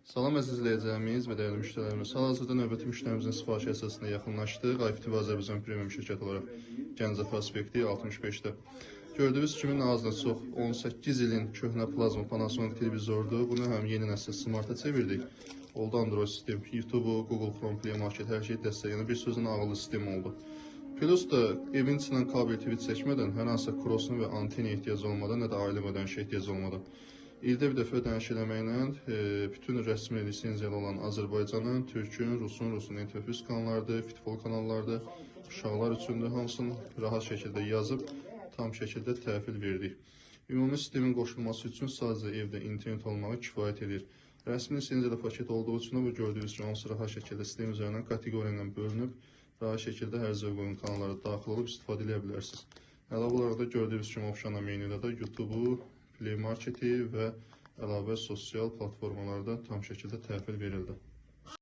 Salam əziz izləyicilərimiz və dəyərli müştərilərimiz. Hal-hazırda növbəti müştərimizin sifarişi əsasında yaxınlaşdıq. IFTV Azərbaycan Premium şirkət olaraq Gəncə prospekti 65-də. Gördüyünüz kimi nazlı çox 18 ilin köhnə plazma Panasonic televizordur. Bunu həm yeni nəsil smarta çevirdik. Oldu Android sistem, YouTube, Google Chrome, Play Market hər şey dəstəkləyən bir sözün ağıllı sistem oldu. Plus da evin içindən kabel TV çəkmədən, hər hansısa krosuna və antena ehtiyac olmadan, nə də ailə ödənişə ehtiyac olmadan. İldə bir dəfə ödəniş eləməklə bütün rəsmi lisenziyalı olan Azərbaycanın, Türkün, Rusun interfüs kanallardır, futbol kanallardır, uşaqlar üçündür, hamısını rahat şəkildə yazıb, tam şəkildə təhvil verdik. Ümumi sistemin qoşulması üçün sadəcə evdə internet olmağı kifayət edir. Rəsmi lisenziyalı paket olduğu üçün bu gördüyünüz kimi hamısı rahat şəkildə sistem üzərindən kateqoriya ilə bölünüb, rahat şəkildə hər zövq oyun kanallara daxil olub istifadə edə bilərsiniz. Əlavə olaraq da gördüyünüz kimi opsiona menüdə də YouTube-u, Play Marketi və əlavə sosial platformalarda tam şəkildə təhvil verildi.